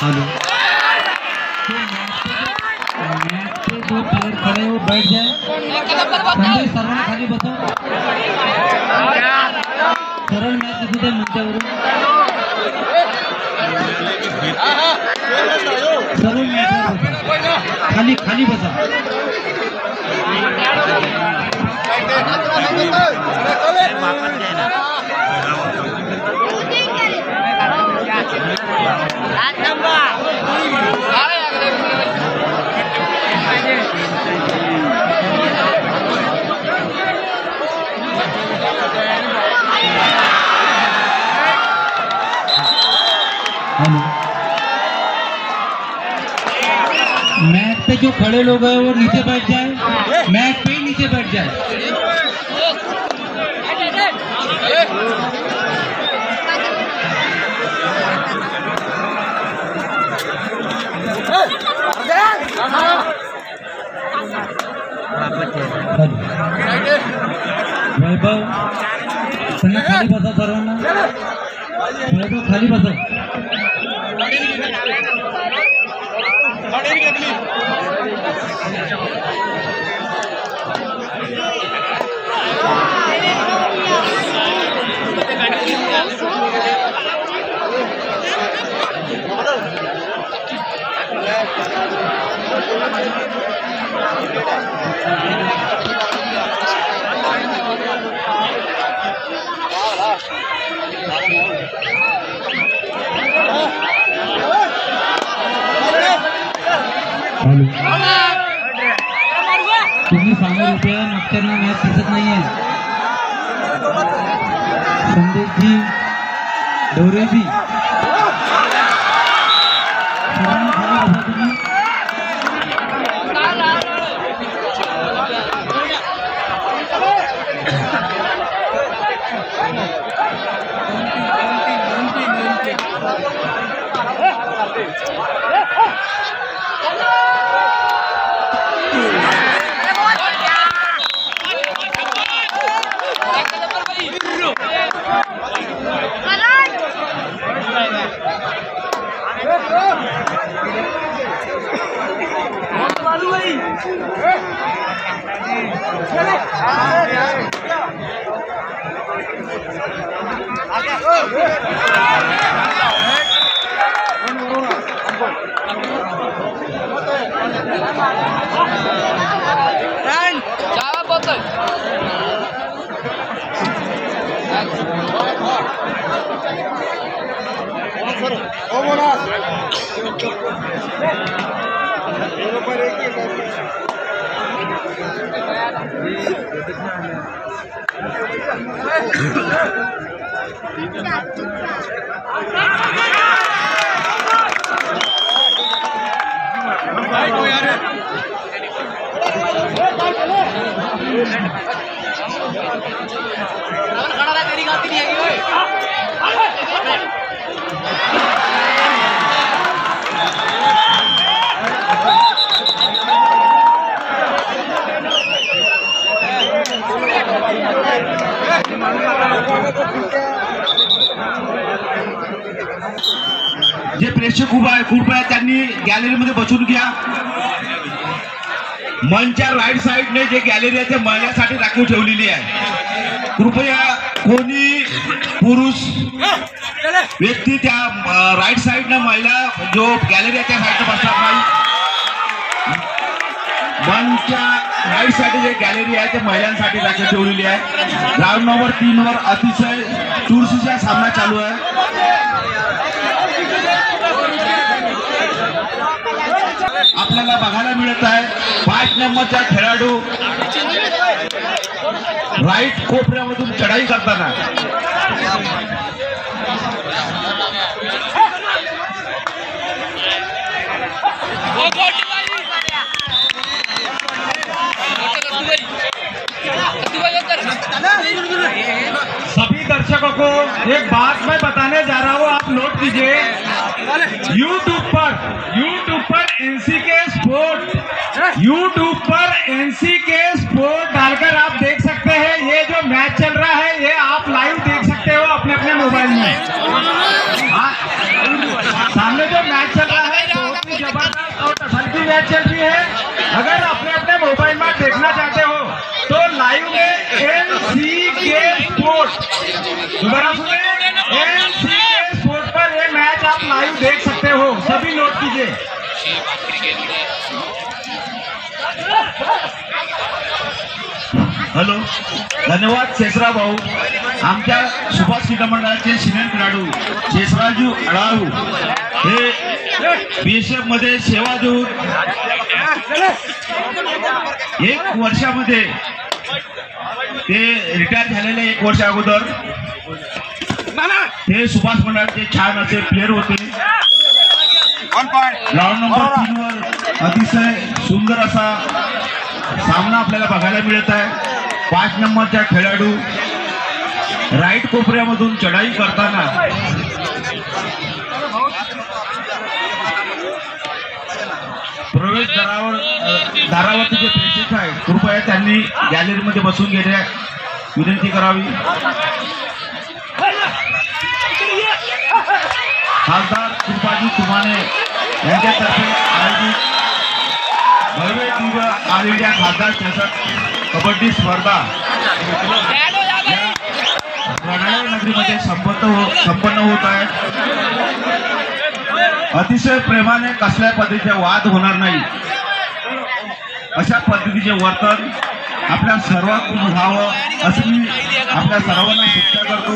Hello, तो player खड़े हो बैठ जाए। संजय सर्वांना खाली बसव। सरळ मॅच दिसू दे मंचावरून। सरळ मॅचवर बसा, खाली खाली बसा। मैच पे जो खड़े लोग हैं वो नीचे बैठ जाए। मैच पे ही नीचे बैठ जाए। वैभव त्यांना खाली बसा सर्वांना। वैभव खाली बसा। तुम्ही सांगा रुपया मागच्यांना मॅच दिसत नाहीये। संदेशजी डोरेजी सर्वांना खाली बसा तुम्ही। जे प्रेक्षक उभा आहे कृपया त्यांनी गॅलरीमध्ये बसून घ्या। मंचच्या राईट साइडने जे गॅलरी आहे ते महिलांसाठी राखीव ठेवलेली आहे। कृपया कोणी पुरुष व्यक्ती त्या राईट साइडने महिला जो गॅलरी आहे त्या साइडने बसणार नाही। मंचच्या राईट साइड जे गॅलरी आहे ते महिलांसाठी राखीव ठेवलेली आहे। ग्राउंड नंबर 3 वर अतिशय चुरशीचा सामना चालू आहे। आपल्याला बघायला मिळत आहे 5 नंबरचा खेळाडू राईट कोपऱ्यामधून चढाई करताना सभी दर्शकों को एक बात मैं बताने जा रहा हूँ, आप नोट कीजिए। YouTube पर NCK स्पोर्ट डालकर आप देख सकते हैं। ये जो मैच चल रहा है ये आप लाइव देख सकते हो अपने अपने मोबाइल में। सामने जो मैच चल रहा है बहुत ही जबरदस्त और तसल्ली मैच चल रही है। अगर अपने अपने मोबाइल में देखना चाहते हो तो लाइव में NCK स्पोर्ट, दोबारा सुने, NCK स्पोर्ट पर ये मैच आप लाइव देख सकते हो। सभी नोट कीजिए। हॅलो, धन्यवाद शेषराव भाऊ। आमच्या सुभाष क्रीडा मंडळाचे सिनियर खेळाडू शेषराजू अडाळू हे BSF मध्ये सेवा देऊन 1 वर्षामध्ये ते रिटायर झालेले 1 वर्ष अगोदर ते सुभाष मंडळाचे छान असे प्लेयर होते। राऊंड नंबर 3 वर अतिशय सुंदर असा सामना आपल्याला बघायला मिळत आहे। 5 नंबरचा खेळाडू राईट कोपऱ्यामधून चढाई करताना प्रवेश दारावरती जे प्रेक्षक आहे कृपया त्यांनी गॅलरीमध्ये बसून घेण्या विनंती करावी। खासदार कृपाजी तुमाने यांच्यातर्फे आयोजित भव्य दिव्य ऑल इंडिया खासदार चषक कबड्डी स्पर्धा रणाळा नगरीमध्ये संपन्न होत आहे। अतिशय प्रेमाने कसल्या पद्धतीचे वाद होणार नाही अशा पद्धतीचे वर्तन आपल्या सर्वांकडून व्हावं असं मी आपल्या सर्वांना सूचना करतो,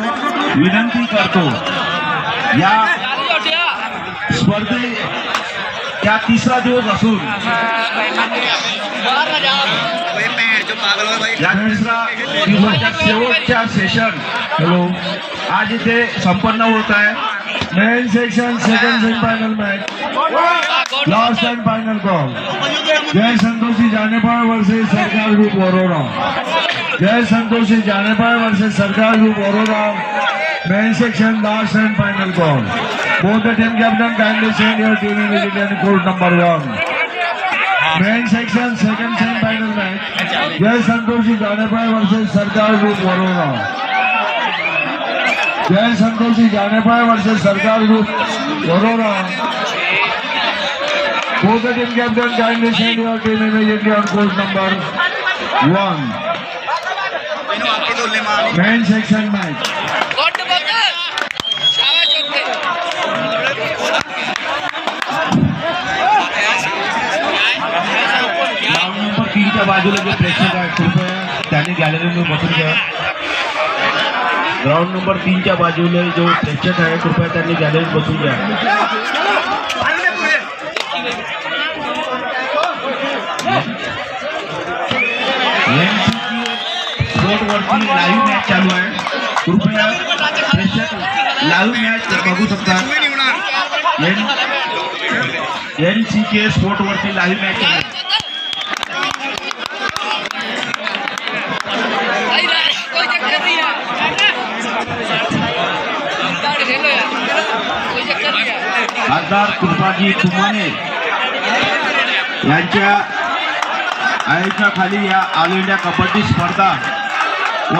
विनंती करतो। या स्पर्धे त्या 3रा दिवस असून या 3रा दिवसाच्या शेवटच्या सेशन आज इथे संपन्न होत आहे। Main section second semifinal match, last and final call, जय संतोषी जानेपाड़ वर्सेस सरकार ग्रुप वरोरा। जय संतोषी जानेपाड़ वर्सेस सरकार group Warora. Main section last and final call. Both the team captain kindly send your team immediately in court number 1. Main section second semifinal match, जय Santoshi जानेपाड़ versus सरकार group Warora. जय Santoshi जानेपाड़ versus सरकार group Warora. Both the team captain kindly send your team immediately on course number 1. Main section match. Round number 3 च्या बाजूला जे प्रेक्षक आहेत कृपया त्यांनी गॅलरीमध्ये बसून घ्या। राउंड नंबर 3 च्या बाजूला जो प्रेक्षक आहे कृपया त्यांनी गॅलरीत बसून घ्या। स्पोर्टवरती लाईव्ह मॅच चालू आहे, कृपया प्रेक्षक लाईव्ह मॅच बघू शकतात। NCK स्पोर्टवरती लाईव्ह मॅच चालू आहे। खासदार कृपाजी तुमाने यांच्या आयोजनाखाली या ऑल इंडिया कबड्डी स्पर्धा व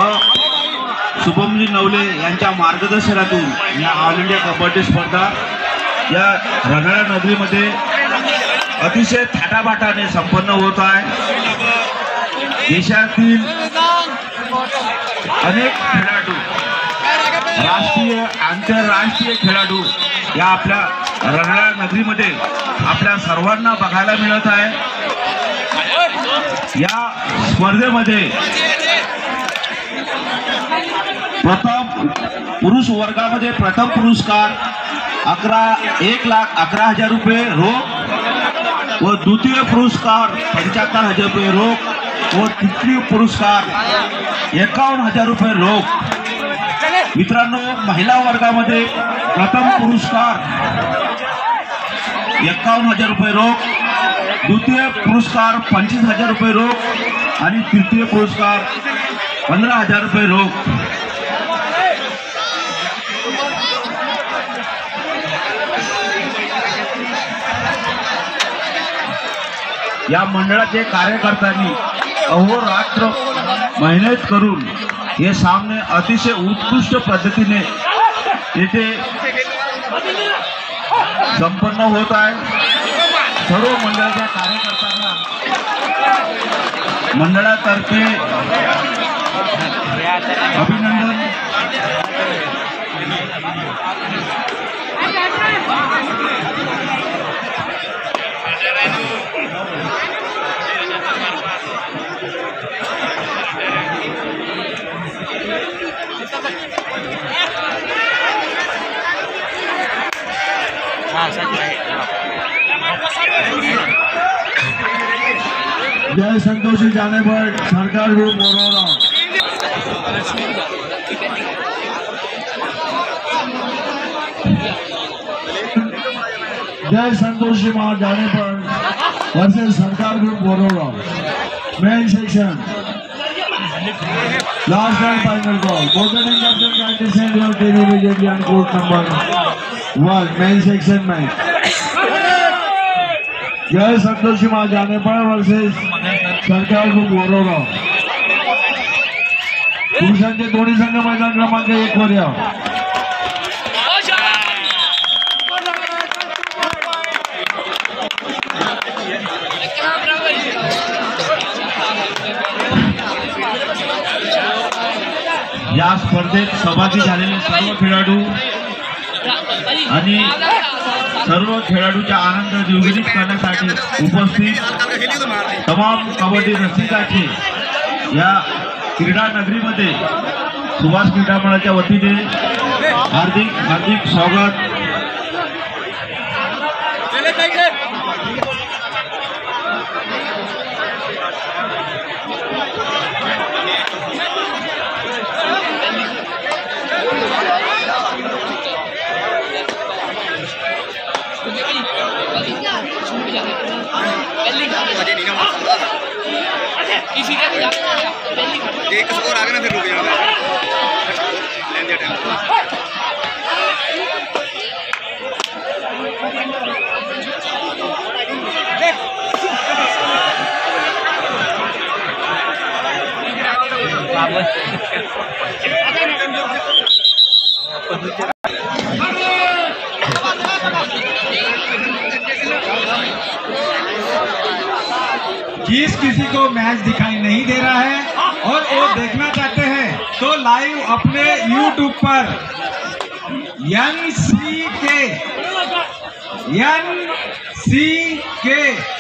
शुभमजी नवले यांच्या मार्गदर्शनातून या ऑल इंडिया कबड्डी स्पर्धा या रणाळा नगरीमध्ये अतिशय थाटामाटाने संपन्न होत आहे। देशातील अनेक खेळाडू, राष्ट्रीय आंतरराष्ट्रीय खेळाडू या आपल्या रणाळा नगरीमध्ये आपल्या सर्वांना बघायला मिळत आहे। या स्पर्धेमध्ये प्रथम पुरुष वर्गामध्ये प्रथम पुरस्कार 1,11,000 रुपये रोख व द्वितीय पुरस्कार 75,000 रुपये रोख व तृतीय पुरस्कार 51,000 रुपये रोख। मित्रांनो, महिला वर्गामध्ये प्रथम पुरस्कार 51,000 रुपये रोख, द्वितीय पुरस्कार 25,000 रुपये रोख आणि तृतीय पुरस्कार 15,000 रुपये रोख। या मंडळाचे कार्यकर्त्यांनी अहोरात्र मेहनत करून हे सामने अतिशय उत्कृष्ट पद्धतीने येथे संपन्न होत आहे। सर्व मंडळाच्या कार्यकर्त्यांना मंडळातर्फे अभिनंदन। जय संतोषी जाने पर सरकार ग्रुप वरोरा। जय संतोषी मां जाने पर वर्सेस सरकार group Warora. Main section last and final call. Voting captain kindly send your team immediately on court number 1 main section match. जय संतोषी मां जाने पर वर्सेस सरकार ग्रुप वरोरा। पुरुषांचे दोन्ही संघ मैदान क्रमांक 1 वर या। या स्पर्धेत सहभागी झालेले सर्व खेळाडू आणि सर्व खेळाडूचा आनंद द्विगुणित करण्यासाठी उपस्थित तमाम कबड्डी रसिकांचे या क्रीडा नगरीमध्ये सुभाष क्रीडा मंडळाच्या वतीने हार्दिक हार्दिक स्वागत। एक स्कोर आगे ना फिर रुक जाना लेंदे टाइम। जिस किसी को मैच दिखाई नहीं दे रहा है और वो देखना चाहते हैं तो लाइव अपने YouTube पर NCK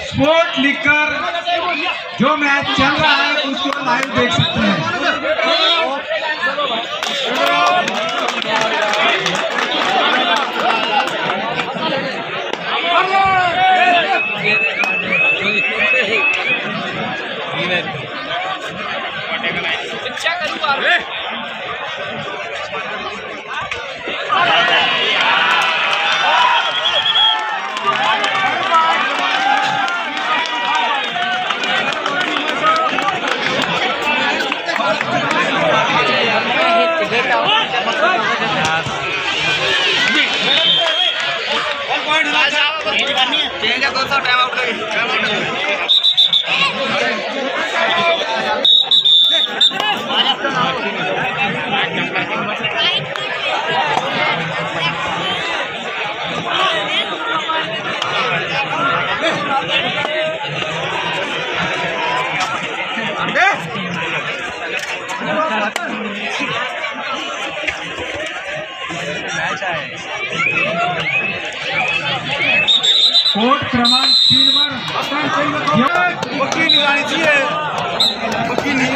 स्पोर्ट लिखकर जो मैच चल रहा है उसको लाइव देख सकते हैं। टाइम आउट कोर्ट क्रमांक 3 वर पक्की निकाली चाहिए पक्की नहीं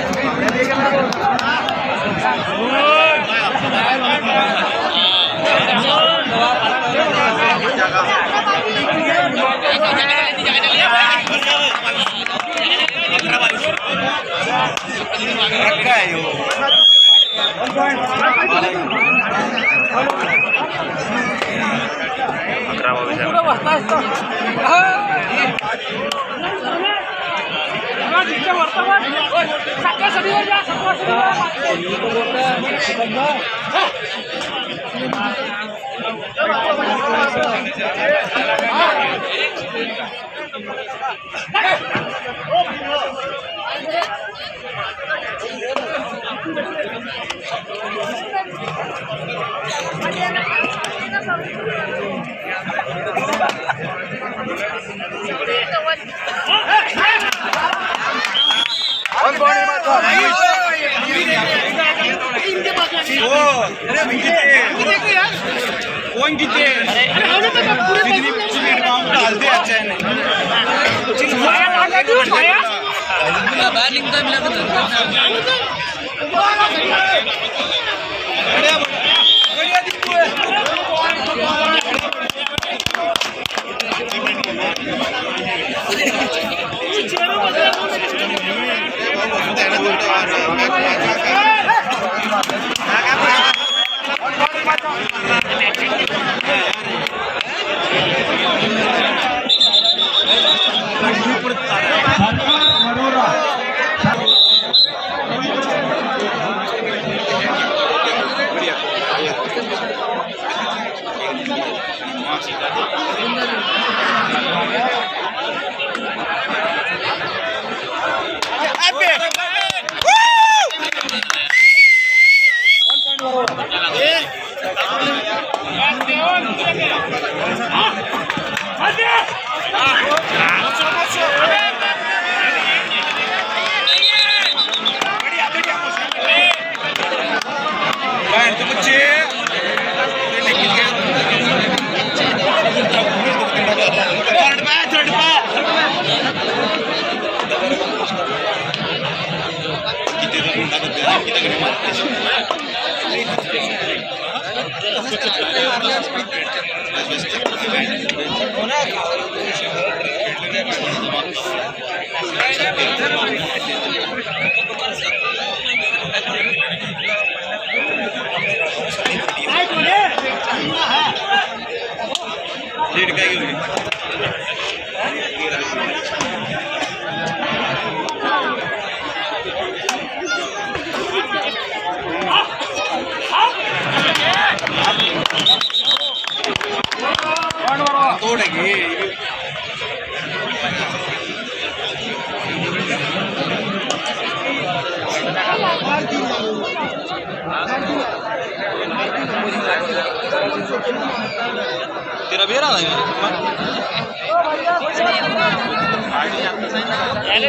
तेरा भी रहा है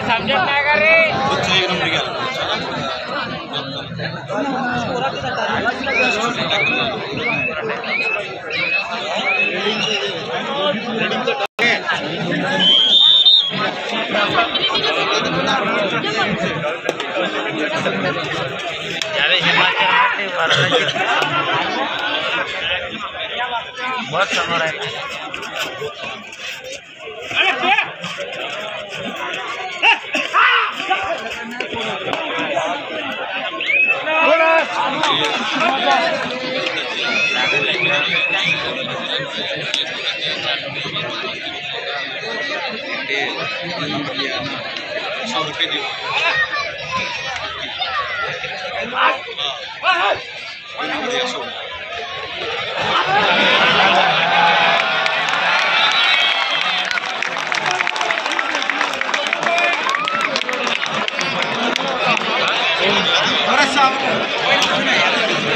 सब्जेक्ट काय कर रे कुछ एक नंबर क्या बहुत समोर आहे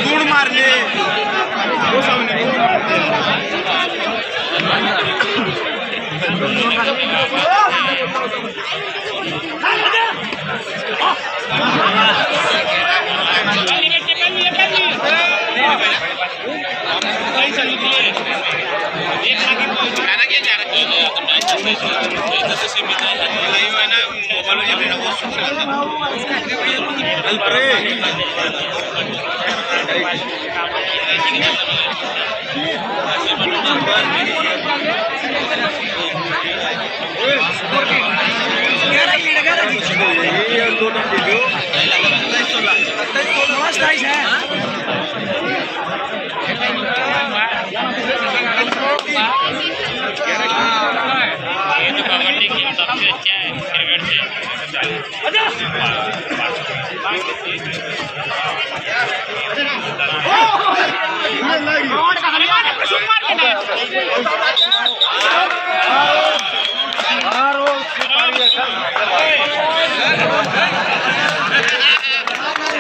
गुण मारले ये तो कबड्डी गेम सबसे अच्छा है क्रिकेट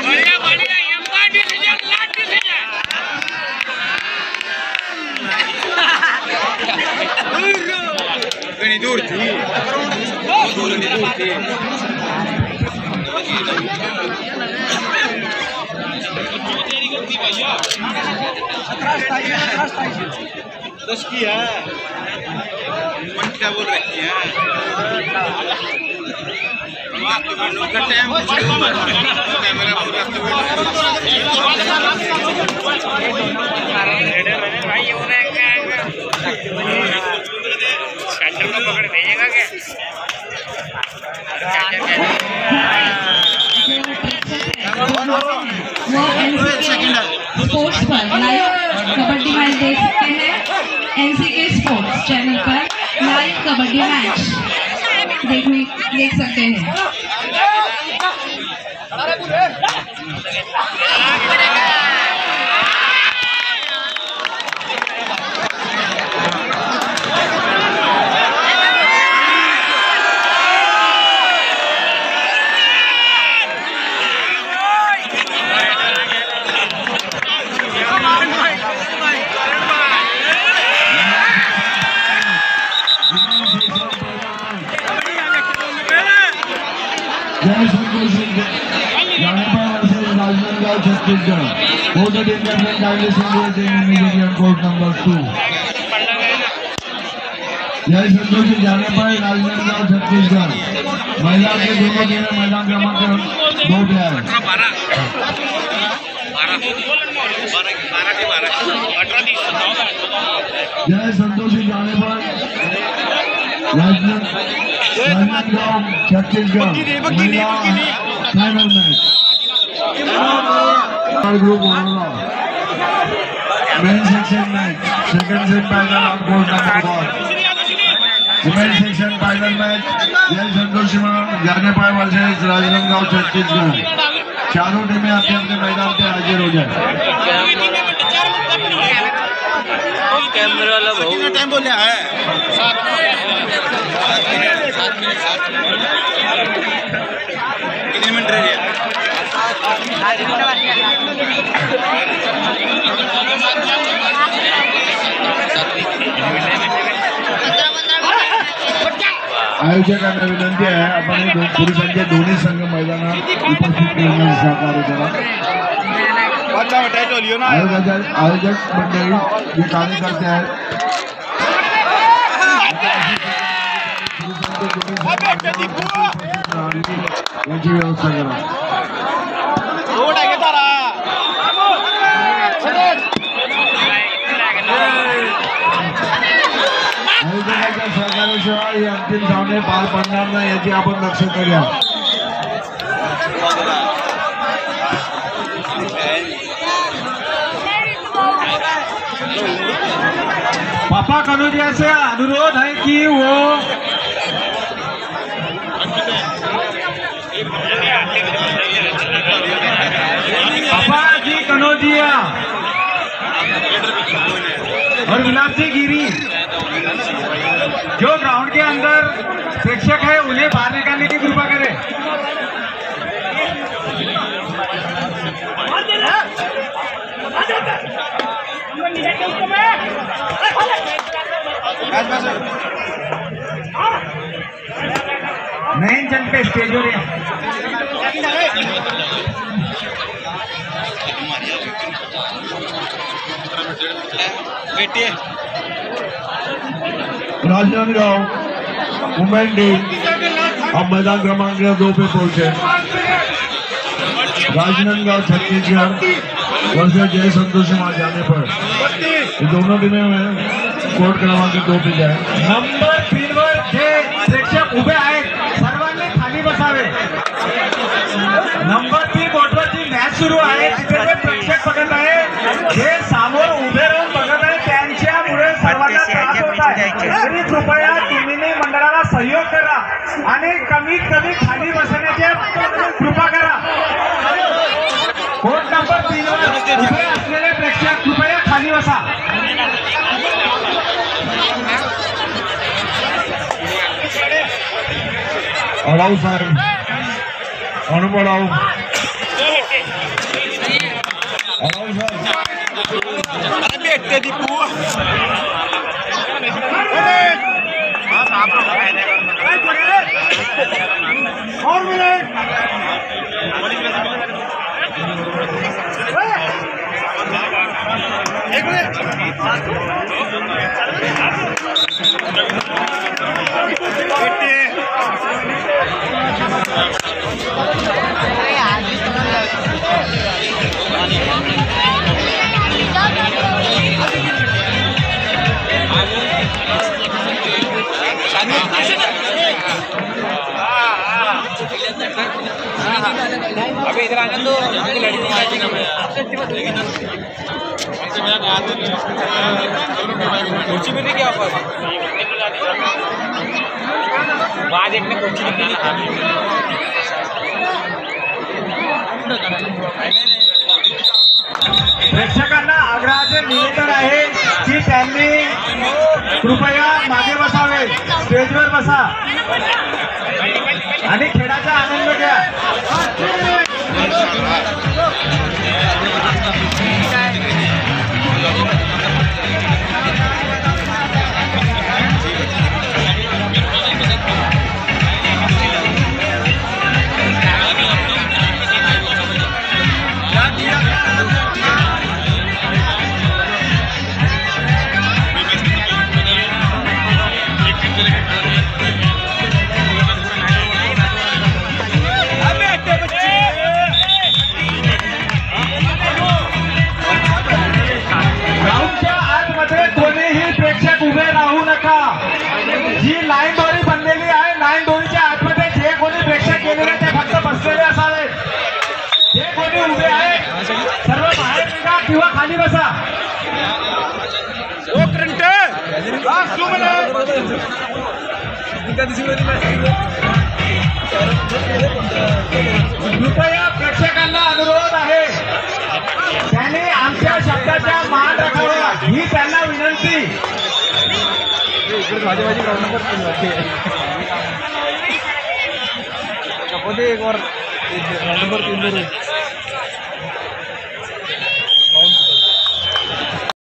बढ़िया बढ़िया यम्मा डिसीजन लाट डिसीजन घणी दूर थी दूर थी दस की है मन क्या बोल रही है कैमरा भाई सेंटर को पकड़ भेजेगा क्या स्पोर्ट्स पर लाइव कबड्डी मैच देख सकते हैं। एनसीके स्पोर्ट्स चैनल पर लाइव कबड्डी मैच देख सकते हैं। जय संतोष सिंह जानेपर versus Rajnandgaon Chhattisgarh court Indian kindly send immediately on court number 2। Jai Santosh Singh जानेपर Rajnandgaon Chhattisgarh महिला के दोनों टीमें मैदान क्रमांक 2 पे आए। जय संतोष सिंह जानेपर राजनांदगांव छत्तीसगढ़ महिला final match group main section match second semifinal on court number 1। Women section final match जय संतोष सिंह जानेपर वर्सेस राजनांदगांव छत्तीसगढ़। चारों टीमें अपने अपने मैदान पे हाजिर हो जाए। कैमरा लो कितना टाइम बोल रहा है कितने मिनट रह गया आयोजकांना विनंती आहे आपण पुरुषांच्या दोन्ही संघ मैदानात उपस्थित राहण्यास सहकार्य करा। आयोजक मंडळी जे कार्यकर्ते आहेत याची व्यवस्था करा। आयोजकांच्या सहकार्याशिवाय हे अंतिम सामने पार पडणार नाही याची आपण लक्ष करूया। पापा कनौजिया से अनुरोध है कि वो पापा जी कनौजिया और विलास जी गिरी जो ग्राउंड के अंदर प्रेक्षक है उन्हें बाहर निकालने की कृपा करें। मेन जन पे स्टेज हो रहे हैं। राजनांदगांव वुमेन टीम अब मैदान क्रमांक 2 पे पहुंचे। राजनांदगांव छत्तीसगढ़ वर्सेस जय संतोष सिंह जानेपर ये दोनों टीमें कोर्ट क्रमांक 2 पे जाए। नंबर 3 वर जे प्रेक्षक उभे आहेत सर्वांना बसावे. नंबर 3 बोर्डवर जी मॅच सुरू आहे तिथे जे प्रेक्षक बघत आहे जे समोर उभे राहून बघत आहे त्यांच्यामुळे सर्वांना त्रास होत आहे. तरी कृपया तुम्ही मंडळाला सहयोग करा आणि कमीत कमी खाली बसण्याची कृपा करा. कोर्ट नंबर 3 वर उभे असलेले प्रेक्षक कृपया खाली बसा. अडाऊ साहेब अडाऊ अबे इधर आना तो आपकी लड़की कुर्सी मिल रही क्या ऊपर वहाँ देखने कुर्सी निकली प्रेक्षकांना आग्रहाचे निवेदन आहे की त्यांनी कृपया मागे बसावे, स्टेजवर बसा आणि खेळाचा आनंद घ्या. जी लाईन दोरी बनलेली आहे लाईन दोरीच्या आतमध्ये जे कोणी प्रेक्षक गेलेले ते फक्त बसलेले असावे. जे कोणी उभे आहे सर्व बाहेर निघा किंवा खाली बसा. कृपया प्रेक्षकांना अनुरोध आहे त्यांनी आमच्या शब्दाचा मान राखावा ही त्यांना विनंती. एक और नंबर 3